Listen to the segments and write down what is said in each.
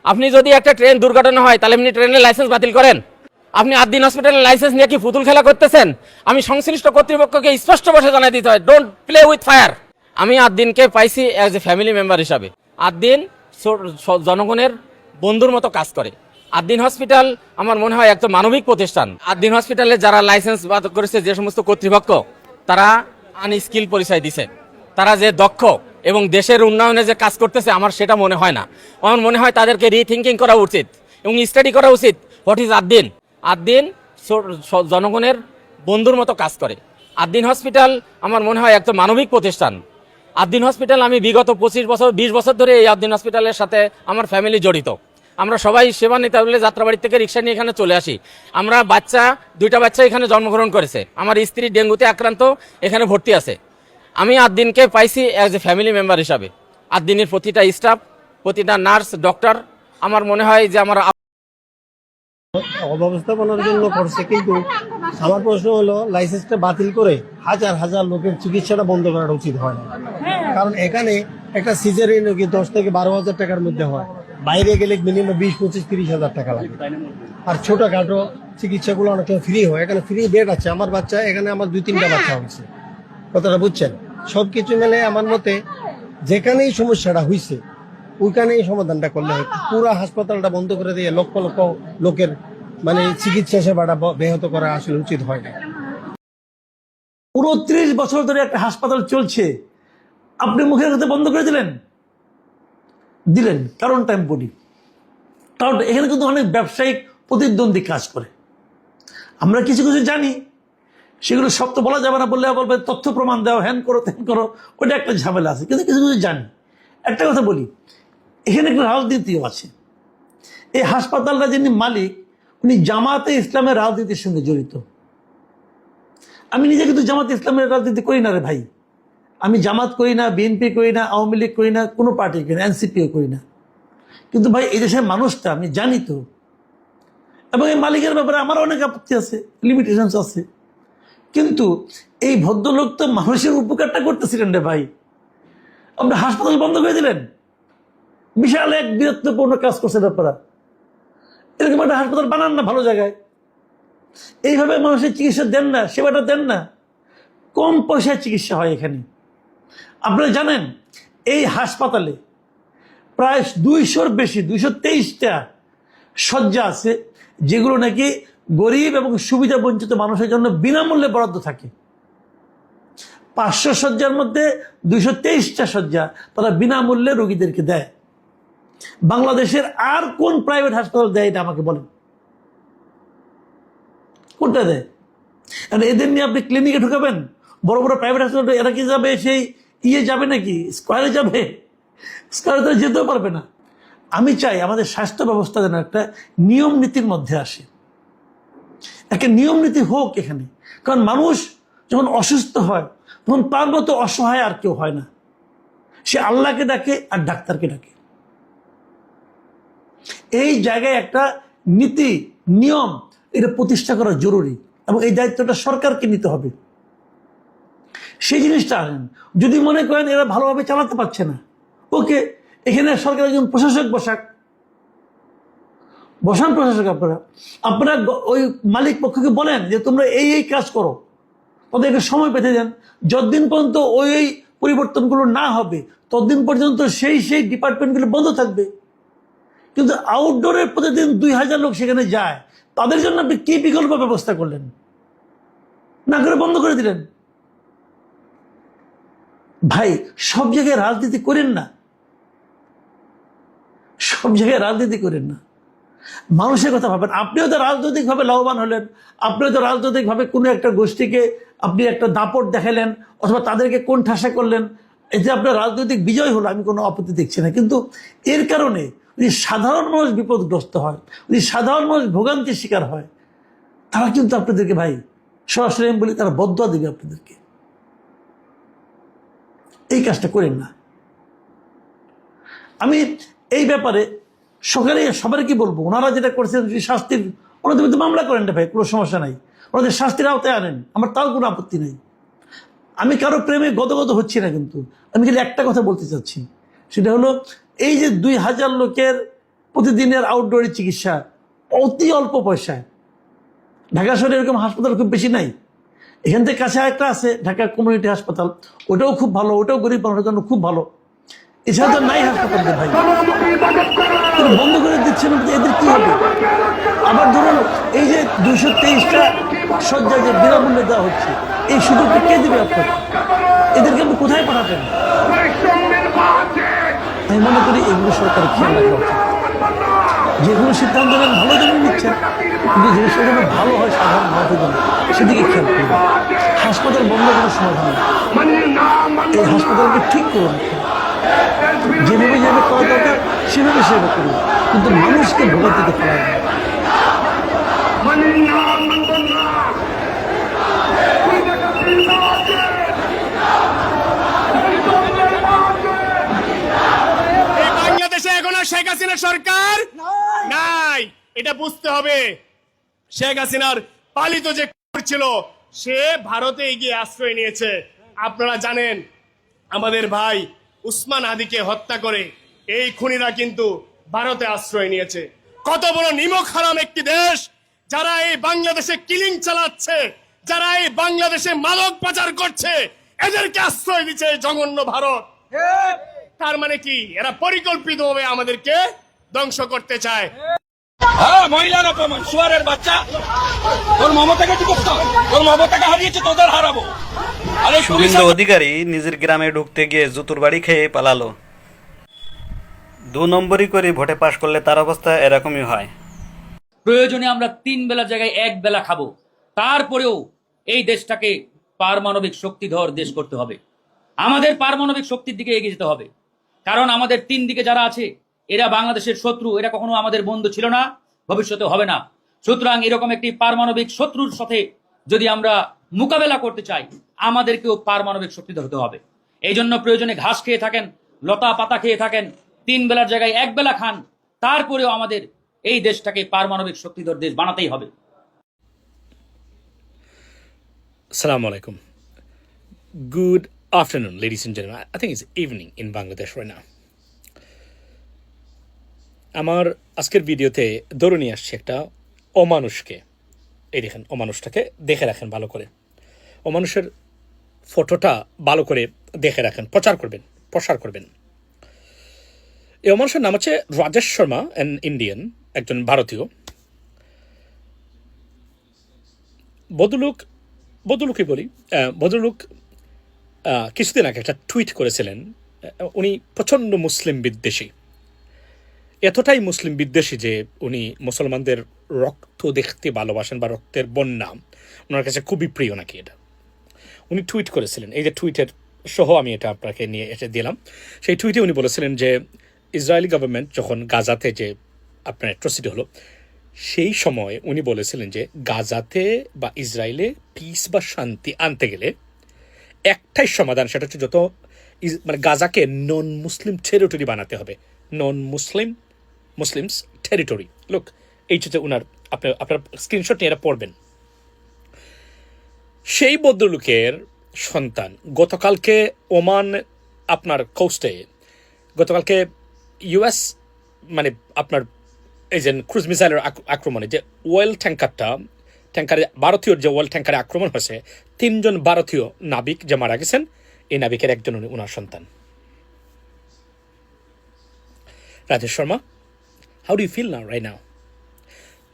আপনি যদি একটা ট্রেন দুর্ঘটনা হয় তাহলে আপনি ট্রেনের লাইসেন্স বাতিল করেন? আপনি আদ্দিন হসপিটালের লাইসেন্স নিয়ে কি পুতুল খেলা করতেছেন? আমি সংশ্লিষ্ট কর্তৃপক্ষকে স্পষ্ট ভাষে জানাই দিতে হয়, ডোন্ট প্লে উইথ ফায়ার। আমি আদ্দিনকে পাইছি অ্যাজ এ ফ্যামিলি মেম্বার হিসাবে। আদ্দিন জনগণের বন্ধুর মতো কাজ করে। আদ্দিন হসপিটাল আমার মনে হয় একটা মানবিক প্রতিষ্ঠান। আদ্দিন হসপিটালে যারা লাইসেন্স বাতিল করেছে যে সমস্ত কর্তৃপক্ষ, তারা আনস্কিল পরিচয় দিছে। তারা যে দক্ষ এবং দেশের উন্নয়নে যে কাজ করতেছে আমার সেটা মনে হয় না। আমার মনে হয় তাদেরকে রিথিঙ্কিং করা উচিত এবং স্টাডি করা উচিত হোয়াট ইজ আদ্দিন। আদ্দিন জনগণের বন্ধুর মতো কাজ করে। আদ্দিন হসপিটাল আমার মনে হয় একটা মানবিক প্রতিষ্ঠান। আদ্দিন হসপিটাল আমি বিগত 25 বছর 20 বছর ধরে এই আদ্দিন হসপিটালের সাথে আমার ফ্যামিলি জড়িত। আমরা সবাই সেবা নিতে হলে যাত্রাবাড়ি থেকে রিক্সা নিয়ে এখানে চলে আসি। আমরা দুইটা বাচ্চা এখানে জন্মগ্রহণ করেছে। আমার স্ত্রী ডেঙ্গুতে আক্রান্ত, এখানে ভর্তি আছে। আমি আদ্দিনকে পাইছি অ্যাজ এ ফ্যামিলি মেম্বার হিসাবে। আদ্দিনের প্রতিটা স্টাফ, প্রতিটা নার্স, ডক্টর আমার মনে হয় যে আমার অব্যবস্থাপনার জন্য করছে, কিন্তু আমার প্রশ্ন হলো লাইসেন্সটা বাতিল করে হাজার হাজার লোকের চিকিৎসাটা বন্ধ করা উচিত হয় না। কারণ এখানে একটা সিজারিয়ান রোগী 10 থেকে 12,000 টাকার মধ্যে হয়, বাইরে গেলে মিনিমাম 20, 25, 30,000 টাকা লাগে। আর ছোটখাটো চিকিৎসাগুলো অনেক ফ্রি হয়। এখানে ফ্রি বেড আছে। আমার বাচ্চা এখানে, আমার 2-3টা বাচ্চা হয়েছে। কথাটা বুঝছেন? সবকিছু মিলে আমার মতে যেখানেই সমস্যাটা হয়েছে ওইখানেই সমাধানটা করলে হয়। পুরো হাসপাতালটা বন্ধ করে দিয়ে লক্ষ লক্ষ লোকের চিকিৎসা সেবাটা ব্যাহত করা আসলে উচিত হয় না। পুরো 30 বছর ধরে একটা হাসপাতাল চলছে, আপনি মুখের কথা বন্ধ করে দিলেন। কারণটা আমি বলি। কারণ এখানে কিন্তু অনেক ব্যবসায়িক প্রতিদ্বন্দ্বী কাজ করে। আমরা কিছু কিছু জানি, সেগুলো সব তো বলা যাবে না। বলবে তথ্য প্রমাণ দাও, হ্যান করো ত্যান করো, ওটা একটা ঝামেলা আছে। কিন্তু কিছু কিছু জানি। একটা কথা বলি, এখানে একটা রাজনীতিও আছে। এই হাসপাতালটা যিনি মালিক, উনি জামাতে ইসলামের রাজনীতির সঙ্গে জড়িত। আমি নিজে কিন্তু জামাতে ইসলামের রাজনীতি করি না রে ভাই। আমি জামাত করি না, বিএনপি করি না, আওয়ামী লীগ করি না, কোনো পার্টি করি না, এনসিপিও করি না। কিন্তু ভাই এই দেশের মানুষটা আমি জানি তো, এবং এই মালিকের ব্যাপারে আমার অনেক আপত্তি আছে, লিমিটেশনস আছে। কিন্তু এই ভদ্রলোক তো মানুষের উপকারটা করতেছিলেন রে ভাই। আপনি হাসপাতাল বন্ধ করে দিলেন, বিশাল এক বীরত্বপূর্ণ কাজ করছেন আপনারা। এরকম একটা হাসপাতাল বানান না ভালো জায়গায়। এইভাবে মানুষের চিকিৎসা দেন না, সেবাটা দেন না। কম পয়সায় চিকিৎসা হয় এখানে। আপনারা জানেন এই হাসপাতালে প্রায় 200-র বেশি, 223টা শয্যা আছে, যেগুলো নাকি গরিব এবং সুবিধা বঞ্চিত মানুষের জন্য বিনামূল্যে বরাদ্দ থাকে। 500 শয্যার মধ্যে 223টা শয্যা তারা বিনামূল্যে রোগীদেরকে দেয়। বাংলাদেশের আর কোন প্রাইভেট হাসপাতাল দেয় এটা আমাকে বলেন, কোনটা দেয়? এদের নিয়ে আপনি ক্লিনিকে ঢুকাবেন? বড় বড় প্রাইভেট হাসপাতাল এরা কি যাবে সেই যাবে নাকি স্কোয়ারে যাবে? স্কোয়ারে তো যেতেও পারবে না। আমি চাই আমাদের স্বাস্থ্য ব্যবস্থা যেন একটা নিয়ম নীতির মধ্যে আসে, একটা নিয়ম নীতি হোক এখানে। কারণ মানুষ যখন অসুস্থ হয় তখন তার মতো অসহায় আর কেউ হয় না। সে আল্লাহকে ডাকে আর ডাক্তারকে ডাকে। এই জায়গায় একটা নীতি নিয়ম এটা প্রতিষ্ঠা করা জরুরি, এবং এই দায়িত্বটা সরকারকে নিতে হবে। সেই জিনিসটা আনেন। যদি মনে করেন এরা ভালোভাবে চালাতে পারছে না, ওকে, এখানে সরকার একজন প্রশাসক বসান প্রশাসক। আপনারা ওই মালিক পক্ষকে বলেন যে তোমরা এই কাজ করো, ওদেরকে সময় পেতে দেন। যতদিন পর্যন্ত ওই পরিবর্তনগুলো না হবে ততদিন পর্যন্ত সেই ডিপার্টমেন্টগুলো বন্ধ থাকবে। কিন্তু আউটডোরে প্রতিদিন 2000 লোক সেখানে যায়, তাদের জন্য আপনি কি বিকল্প ব্যবস্থা করলেন? না করে বন্ধ করে দিলেন। ভাই সব জায়গায় রাজনীতি করেন না, সব জায়গায় রাজনীতি করেন না। মানুষের কথা ভাবেন। আপনিও তো রাজনৈতিকভাবে লাভবান হলেন, আপনিও তো রাজনৈতিকভাবে কোনো একটা গোষ্ঠীকে আপনি একটা দাপট দেখালেন, অথবা তাদেরকে কোন ঠাসা করলেন, এতে আপনার রাজনৈতিক বিজয় হলো, আমি কোনো আপত্তি দেখছি না। কিন্তু এর কারণে যদি সাধারণ মানুষ বিপদগ্রস্ত হয়, যদি সাধারণ মানুষ ভোগান্তির শিকার হয়, তারা কিন্তু আপনাদেরকে ভাই সরাসরি আমি বলি তারা বদদোয়া দেবে আপনাদেরকে। এই কাজটা করেন না। আমি এই ব্যাপারে সকালে সবারই বলবো, ওনারা যেটা করছেন শাস্তির, ওনাদের বিরুদ্ধে মামলা করেন না ভাই, কোনো সমস্যা নাই। ওনাদের শাস্তির আওতায় আনেন, আমার তাও কোনো আপত্তি নেই। আমি কারো প্রেমে গদগদ হচ্ছি না, কিন্তু আমি খালি একটা কথা বলতে চাচ্ছি, সেটা হলো এই যে 2000 লোকের প্রতিদিনের আউটডোরে চিকিৎসা অতি অল্প পয়সায়। ঢাকা শহরে এরকম হাসপাতাল খুব বেশি নাই। এখান থেকে কাছে একটা আছে ঢাকা কমিউনিটি হাসপাতাল, ওটাও খুব ভালো, ওটাও গরিব মানুষের জন্য খুব ভালো। এছাড়া তো নাই হাসপাতাল ভাই, বন্ধ করে দিচ্ছেন, এদের কি হবে? আবার ধরুন এই যে 223টা শয্যা যে বিনামূল্যে দেওয়া হচ্ছে, এই সুযোগটা কে দেবে আপনার? এদেরকে আপনি কোথায় পাঠাবেন? আমি মনে করি এগুলো সরকার খেয়াল রাখা উচিত। যে কোনো সিদ্ধান্ত নেন ভালো জন্য নিচ্ছেন, কিন্তু জিনিসটা যেন ভালো হয় সাধারণ মানুষের জন্য, সেদিকে খেয়াল করবেন। হাসপাতাল বন্ধ করার সমাধান না, এই হাসপাতালকে ঠিক করুন, যেভাবে যেভাবে করা দরকার সেভাবে করুন, কিন্তু মানুষকে ভোগান্তিতে ফেলায় না। বাংলাদেশে এখন আর শেখ হাসিনা সরকার নাই, এটা বুঝতে হবে। শেখ হাসিনার পালিত যে ছিল সে ভারতে গিয়ে আশ্রয় নিয়েছে। আপনারা জানেন আমাদের ভাই উসমান হাদিকে হত্যা করে এই খুনিরা কিন্তু ভারতে আশ্রয় নিয়েছে। কত বড় নিমক হারাম একটি দেশ, যারা এই বাংলাদেশে কিলিং চালাচ্ছে, যারা এই বাংলাদেশে মাদক পাচার করছে, এদেরকে আশ্রয় দিচ্ছে জঘন্য ভারত। তার মানে কি এরা পরিকল্পিতভাবে আমাদেরকে ধ্বংস করতে চায়। হ্যাঁ, মহিলার অপমান, শুয়ারের বাচ্চা, তোর মমতাকে কি করতাম? তোর মমতাকে হারিয়েছে, তোদের হারাবো। আরে শুভেন্দু অধিকারী নিজের গ্রামে ঢুকতে গিয়ে জুতুর বাড়ি খেয়ে পালালো। 2 নম্বরই করে ভোটে পাশ করলে তার অবস্থা এরকমই হয়। প্রয়োজনে আমরা 3 বেলা জায়গায় 1 বেলা খাবো, তারপরেও এই দেশটাকে পারমাণবিক শক্তিধর দেশ করতে হবে। আমাদের পারমাণবিক শক্তির দিকে এগিয়ে যেতে হবে, কারণ আমাদের 3 দিকে যারা আছে এরা বাংলাদেশের শত্রু, এরা কখনো আমাদের বন্ধু ছিল না, ভবিষ্যতে হবে না। সুতরাং এরকম একটি পারমাণবিক শত্রুর সাথে যদি আমরা মোকাবেলা করতে চাই, আমাদেরকেও পারমাণবিক শক্তিধর হতে হবে। এই জন্য প্রয়োজনে ঘাস খেয়ে থাকেন, লতা পাতা খেয়ে থাকেন, 3 বেলার জায়গায় 1 বেলা খান, তারপরেও আমাদের এই দেশটাকে পারমাণবিক শক্তিধর দেশ বানাতেই হবে। Assalamu alaikum. Good afternoon, ladies and gentlemen. I think it's evening in Bangladesh right now. আমার আজকের ভিডিওতে ধরে নিয়ে আসছে একটা অমানুষকে। এই দেখেন, অমানুষটাকে দেখে রাখেন ভালো করে, অমানুষের ফটোটা ভালো করে দেখে রাখেন, প্রচার করবেন। এই অমানুষের নাম হচ্ছে রাজেশ শর্মা, অ্যান ইন্ডিয়ান, একজন ভারতীয় ভদ্রলোক কিছুদিন আগে একটা টুইট করেছিলেন। উনি প্রচণ্ড মুসলিম বিদ্বেষী, এতটাই মুসলিম বিদ্বেষী যে উনি মুসলমানদের রক্ত দেখতে ভালোবাসেন, বা রক্তের বন্যা ওনার কাছে খুবই প্রিয় নাকি এটা। উনি টুইট করেছিলেন, এই যে টুইটের সহ আমি এটা আপনাকে নিয়ে এসে দিলাম। সেই টুইটে উনি বলেছিলেন যে ইসরায়েলি গভর্নমেন্ট যখন গাজাতে যে আপনার অ্যাট্রসিটি হলো, সেই সময় উনি বলেছিলেন যে গাজাতে বা ইসরায়েলে পিস বা শান্তি আনতে গেলে একটাই সমাধান, সেটা হচ্ছে যত মানে গাজাকে নন মুসলিম টেরিটরি বানাতে হবে, নন মুসলিমস টেরিটরি। লোক এই হচ্ছে উনার, আপনার স্ক্রিনশট নিয়ে এরা পড়বেন। সেই ভদ্রলোকের সন্তান গতকালকে ওমান আপনার কোস্টে, গতকালকে ইউএস মানে আপনার এই যে ক্রুজ মিসাইলের আক্রমণে যে ওয়েল ট্যাঙ্কারে ভারতীয় যে ওয়েল ট্যাঙ্কারে আক্রমণ হয়েছে, 3 জন ভারতীয় নাবিক যে মারা গেছেন, এই নাবিকের একজন ওনার সন্তান। Rajesh Sharma, how do you feel now right now?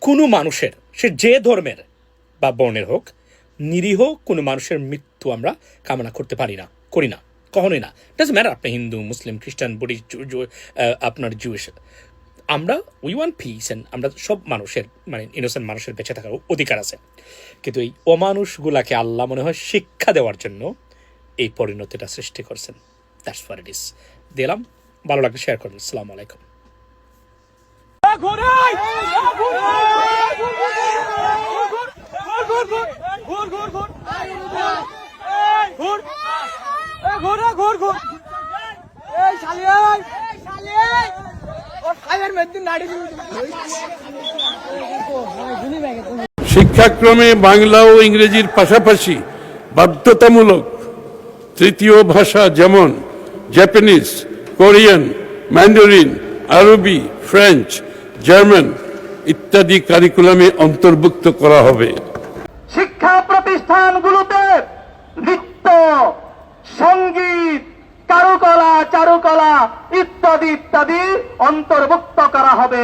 কোনো মানুষের, সে যে ধর্মের বা বর্ণের হোক, নিরীহ কোনো মানুষের মৃত্যু আমরা কামনা করতে পারি না, করি না, কখনোই না। ডাজন্ট ম্যাটার আপনি হিন্দু, মুসলিম, খ্রিস্টান, বুদ্ধিস্ট, আপনার জুইশ, আমরা উই ওয়ান্ট পিস, এন্ড আমরা সব মানুষের মানে ইনোসেন্ট মানুষের বেঁচে থাকার অধিকার আছে। কিন্তু এই অমানুষগুলাকে আল্লাহ মনে হয় শিক্ষা দেওয়ার জন্য এই পরিণতিটা সৃষ্টি করছেন। That's what it is. দিলাম, ভালো লাগলে শেয়ার করবেন। আসসালামু আলাইকুম। শিক্ষাক্রমে বাংলা ও ইংরেজির পাশাপাশি বাধ্যতামূলক 3য় ভাষা যেমন জাপানিজ, কোরিয়ান, ম্যান্ডারিন, আরবি, ফ্রেঞ্চ জার্মান ইত্যাদি কারিকুলামে অন্তর্ভুক্ত করা হবে। শিক্ষা প্রতিষ্ঠানগুলোতে নৃত্য, সঙ্গীত, চারুকলা ইত্যাদি ইত্যাদি অন্তর্ভুক্ত করা হবে।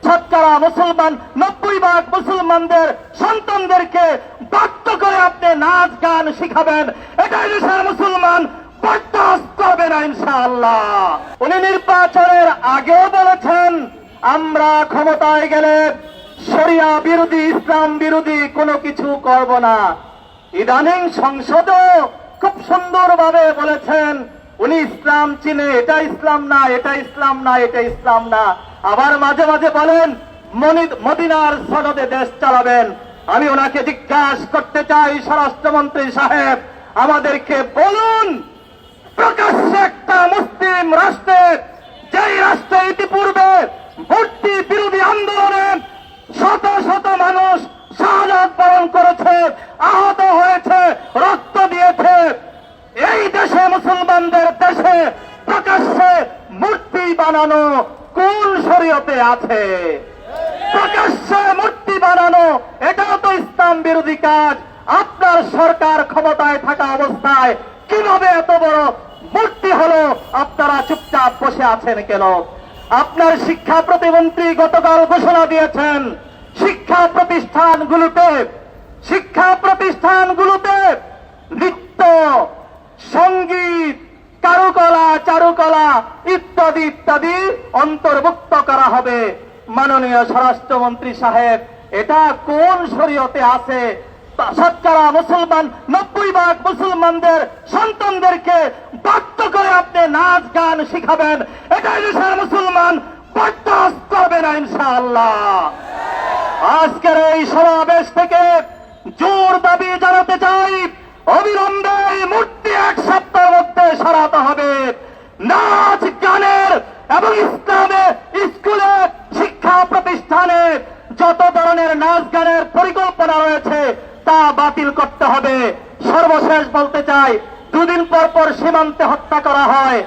শতকরা মুসলমান 90% মুসলমানদের সন্তানদেরকে বাধ্য করে আপনি নাচ গান শিখাবেন, এটাই দেশের মুসলমান বরদাস্ত করবে না ইনশাআল্লাহ। উনি নির্বাচনের আগেও বলেছেন আমরা ক্ষমতায় গেলে শরিয়া বিরোধী, ইসলাম বিরোধী কোনো কিছু করব না। ইদানিং সংসদেও খুব সুন্দরভাবে বলেছেন উনি ইসলাম চিনে, এটা ইসলাম না, এটা ইসলাম না, এটা ইসলাম না। আবার মাঝে মাঝে বলেন মদিনার সনদে দেশ চালাবেন। আমি ওনাকে জিজ্ঞাসা করতে চাই, স্বরাষ্ট্রমন্ত্রী সাহেব আমাদেরকে বলুন, প্রকাশ্যে একটা মুসলিম রাষ্ট্রে, যেই রাষ্ট্রে ইতিপূর্বে ভর্তি বিরোধী আন্দোলনে শত শত মানুষ শাহাদাত বরণ করেছে, আহত হয়েছে, রক্ত দিয়েছে, এই দেশে মুসলমানদের দেশে প্রকাশ্যে মূর্তি বানানো কোন শরীয়তে আছে? প্রকাশ্যে মূর্তি বানানো এটাও তো ইসলাম বিরোধী কাজ। আপনার সরকার ক্ষমতায় থাকা অবস্থায় কিভাবে এত বড় মূর্তি হলো? আপনারা চুপচাপ বসে আছেন কেন? আপনার শিক্ষা প্রতিমন্ত্রী গতকাল ঘোষণা দিয়েছেন শিক্ষা প্রতিষ্ঠানগুলোতে নৃত্য, সঙ্গীত, চারুকলা ইত্যাদি ইত্যাদি অন্তর্ভুক্ত করা হবে। মাননীয় স্বরাষ্ট্রমন্ত্রী সাহেব, এটা কোন শরীয়তে আছে? শতকরা মুসলমান 90% মুসলমানদের সন্তানদেরকে বাধ্য করে আপনি নাচ গান শিখাবেন, এটাই দেশের মুসলমান বরদাস্ত করবে না ইনশাআল্লাহ। আজকের এই সমাবেশ থেকে জোর দাবি জানাতে চাই, অবিলম্বে এই মূর্তি 1 সপ্তাহের মধ্যে সরাতে হবে। নাচ গানের এবং ইসলামে স্কুলে, শিক্ষা প্রতিষ্ঠানে যত ধরনের নাচ গানের পরিকল্পনা রয়েছে তা বাতিল করতে হবে। সর্বশেষ বলতে চাই, 2 দিন পর পর সীমান্তে হত্যা করা হয়,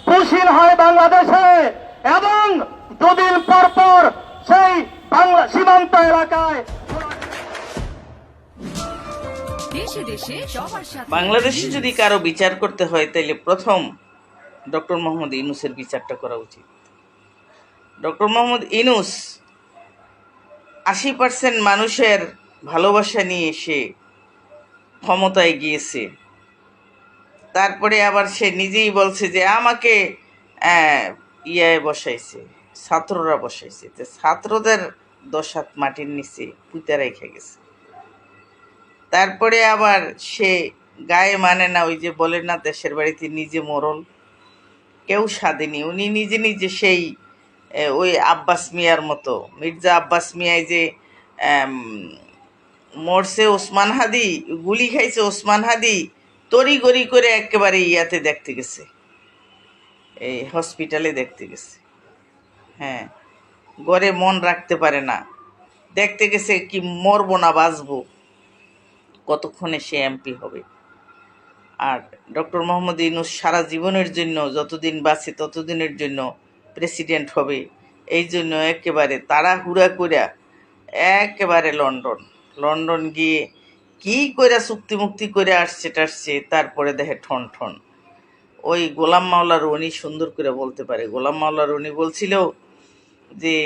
পুশিন হয় বাংলাদেশে, এবং 2 দিন পর পর সেই সীমান্ত এলাকায় বাংলাদেশে যদি কারো বিচার করতে হয় তাহলে প্রথম ডক্টর মোহাম্মদ ইউনূসের বিচারটা করা উচিত। ডক্টর মোহাম্মদ ইউনূস 80% মানুষের ভালোবাসা নিয়ে সে ক্ষমতায় গিয়েছে। তারপরে আবার সে নিজেই বলছে যে আমাকে বসাইছে, ছাত্ররা বসাইছে। ছাত্রদের 10 হাত মাটির নিচে পুঁতে রেখে গেছে। তারপরে আবার সে গায়ে মানে না, ওই যে বলে না দেশের বাড়িতে নিজে মরল, কেউ সাধেনি। উনি নিজে নিজে সেই ওই আব্বাস মিয়ার মতো, মির্জা আব্বাস মিয়ায় যে মরছে ওসমান হাদি, গুলি খাইছে ওসমান হাদি, তড়িগড়ি করে একেবারে ইয়াতে দেখতে গেছে, এই হসপিটালে দেখতে গেছে। হ্যাঁ, ঘরে মন রাখতে পারে না, দেখতে গেছে কি মরবো না বাঁচবো, কতক্ষণে সে এমপি হবে। আর ডক্টর মোহাম্মদ ইউনূস সারা জীবনের জন্য, যতদিন বাঁচে ততদিনের জন্য প্রেসিডেন্ট হবে। এই জন্য একেবারে তাড়াহুড়া করে একেবারে লন্ডন গিয়ে কি করে চুক্তি মুক্তি করে আসছে। তারপরে দেখে ঠন ওই গোলাম মাওলা রনি সুন্দর করে বলতে পারে। গোলাম মাওলা রনি বলছিল যে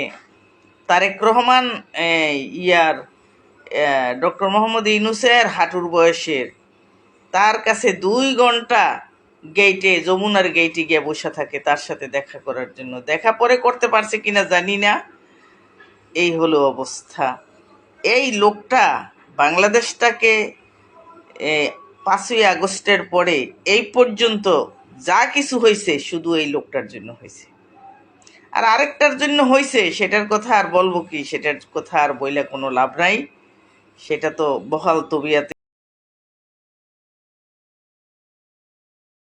তারেক রহমান ডক্টর মোহাম্মদ ইউনূসের হাঁটুর বয়সের, তার কাছে 2 ঘন্টা গেইটে, যমুনার গেইটে গিয়ে বসে থাকে তার সাথে দেখা করার জন্য। দেখা পরে করতে পারছে কিনা জানি না। এই হলো অবস্থা। এই লোকটা বাংলাদেশটাকে 5ই আগস্টের পরে এই পর্যন্ত যা কিছু হয়েছে শুধু এই লোকটার জন্য হয়েছে। আর আরেকটার জন্য হয়েছে, সেটার কথা আর বলবো কি, সেটার কথা আর বইলে কোনো লাভ নাই। সেটা তো বহাল তবিয়াতে